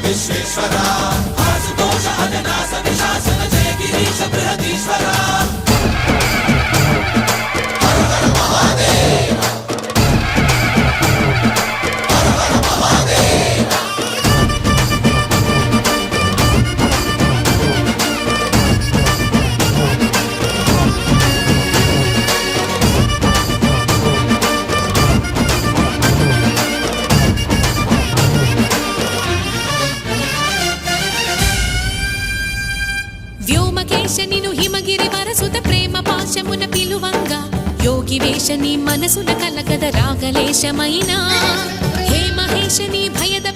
విశ్వేశ్వరా ఆశుతోష అజనాస విశాసన జయ గిరీశ బృహదీశ్వరా హర హర మహాదేవ హర హర మహాదేవ వ్యోమకేశనిను హిమగిరి వరసుత ప్రేమ పాశమున పిలువంగా యోగి వేషని మనసున కలకద రాగలేశమైనా హే మహేశని భయద